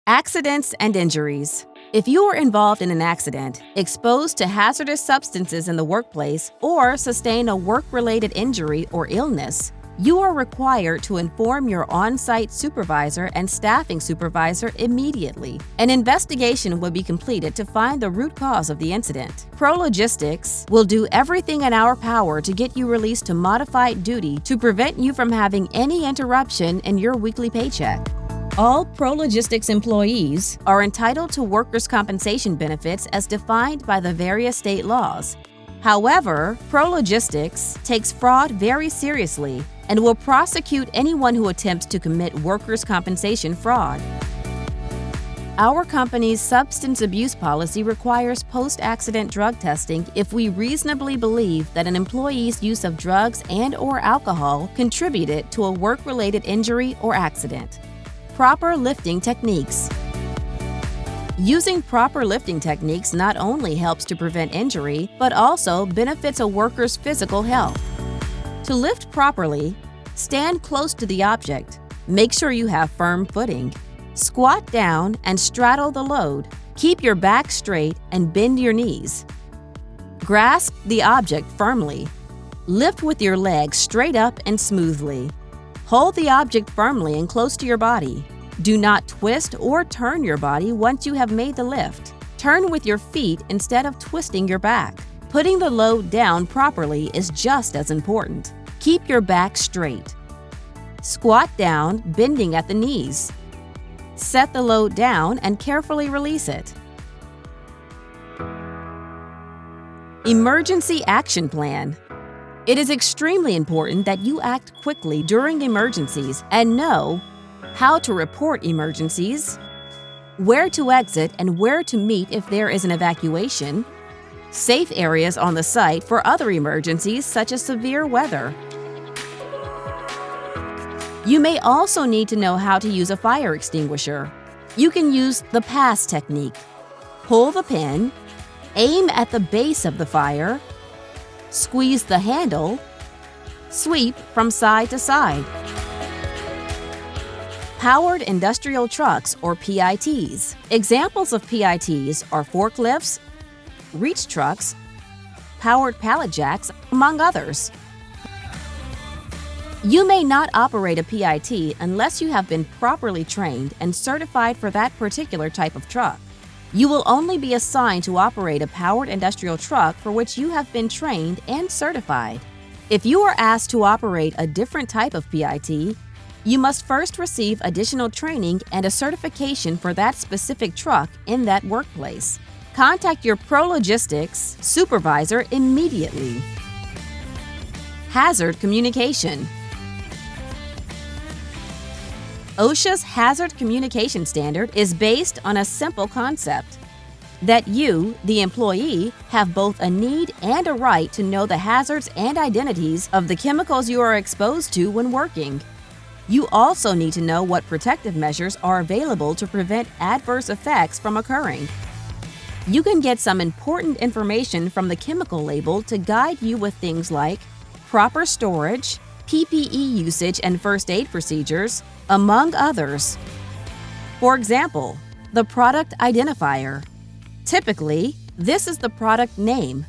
Accidents and injuries. If you are involved in an accident, exposed to hazardous substances in the workplace, or sustain a work-related injury or illness, you are required to inform your on-site supervisor and staffing supervisor immediately. An investigation will be completed to find the root cause of the incident. ProLogistix will do everything in our power to get you released to modified duty to prevent you from having any interruption in your weekly paycheck. All ProLogistix employees are entitled to workers' compensation benefits as defined by the various state laws. However, ProLogistix takes fraud very seriously and will prosecute anyone who attempts to commit workers' compensation fraud. Our company's substance abuse policy requires post-accident drug testing if we reasonably believe that an employee's use of drugs and/or alcohol contributed to a work-related injury or accident. Proper lifting techniques. Using proper lifting techniques not only helps to prevent injury, but also benefits a worker's physical health. To lift properly, stand close to the object. Make sure you have firm footing. Squat down and straddle the load. Keep your back straight and bend your knees. Grasp the object firmly. Lift with your legs straight up and smoothly. Hold the object firmly and close to your body. Do not twist or turn your body once you have made the lift. Turn with your feet instead of twisting your back. Putting the load down properly is just as important. Keep your back straight. Squat down, bending at the knees. Set the load down and carefully release it. Emergency Action Plan. It is extremely important that you act quickly during emergencies and know how to report emergencies, where to exit and where to meet if there is an evacuation, safe areas on the site for other emergencies such as severe weather. You may also need to know how to use a fire extinguisher. You can use the pass technique. Pull the pin, aim at the base of the fire, squeeze the handle, sweep from side to side. Powered industrial trucks or PITs. Examples of PITs are forklifts, reach trucks, powered pallet jacks, among others. You may not operate a PIT unless you have been properly trained and certified for that particular type of truck. You will only be assigned to operate a powered industrial truck for which you have been trained and certified. If you are asked to operate a different type of PIT, you must first receive additional training and a certification for that specific truck in that workplace. Contact your ProLogistix supervisor immediately. Hazard communication. OSHA's Hazard Communication Standard is based on a simple concept that you, the employee, have both a need and a right to know the hazards and identities of the chemicals you are exposed to when working. You also need to know what protective measures are available to prevent adverse effects from occurring. You can get some important information from the chemical label to guide you with things like proper storage, PPE usage and first aid procedures, among others. For example, the product identifier. Typically, this is the product name,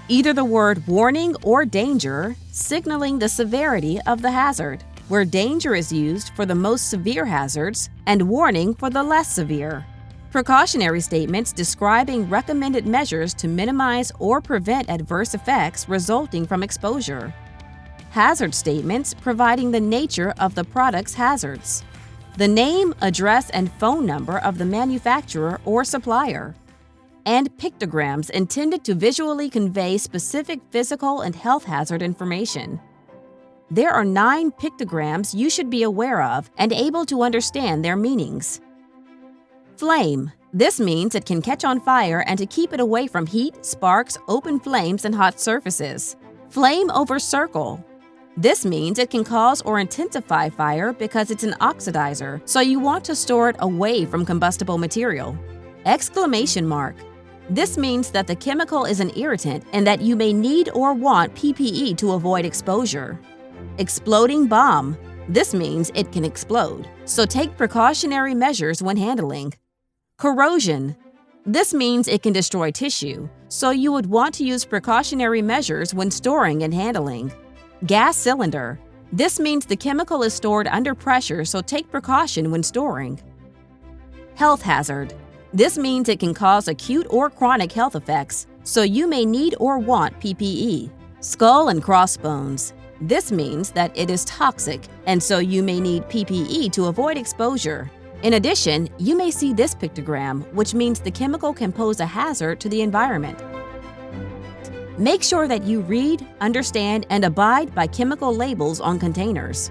either the word warning or danger, signaling the severity of the hazard, where danger is used for the most severe hazards and warning for the less severe. Precautionary statements describing recommended measures to minimize or prevent adverse effects resulting from exposure. Hazard statements providing the nature of the product's hazards. The name, address, and phone number of the manufacturer or supplier. And pictograms intended to visually convey specific physical and health hazard information. There are 9 pictograms you should be aware of and able to understand their meanings. Flame. This means it can catch on fire and to keep it away from heat, sparks, open flames, and hot surfaces. Flame over circle. This means it can cause or intensify fire because it's an oxidizer, so you want to store it away from combustible material. Exclamation mark. This means that the chemical is an irritant and that you may need or want PPE to avoid exposure. Exploding bomb. This means it can explode, so take precautionary measures when handling. Corrosion. This means it can destroy tissue, so you would want to use precautionary measures when storing and handling. Gas cylinder. This means the chemical is stored under pressure, so take precaution when storing. Health hazard. This means it can cause acute or chronic health effects, so you may need or want PPE. Skull and crossbones. This means that it is toxic, and so you may need PPE to avoid exposure. In addition, you may see this pictogram, which means the chemical can pose a hazard to the environment. Make sure that you read, understand, and abide by chemical labels on containers.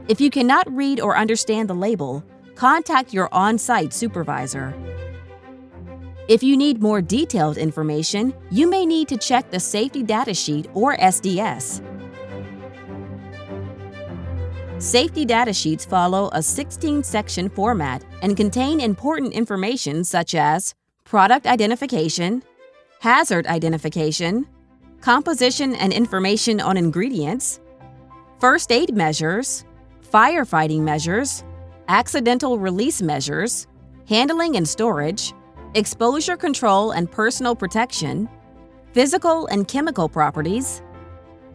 If you cannot read or understand the label, contact your on-site supervisor. If you need more detailed information, you may need to check the Safety Data Sheet or SDS. Safety data sheets follow a 16-section format and contain important information such as product identification, hazard identification, composition and information on ingredients, first aid measures, firefighting measures, accidental release measures, handling and storage, exposure control and personal protection, physical and chemical properties,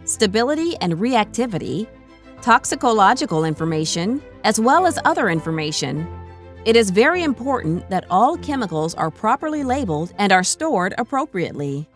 stability and reactivity, toxicological information, as well as other information. It is very important that all chemicals are properly labeled and are stored appropriately.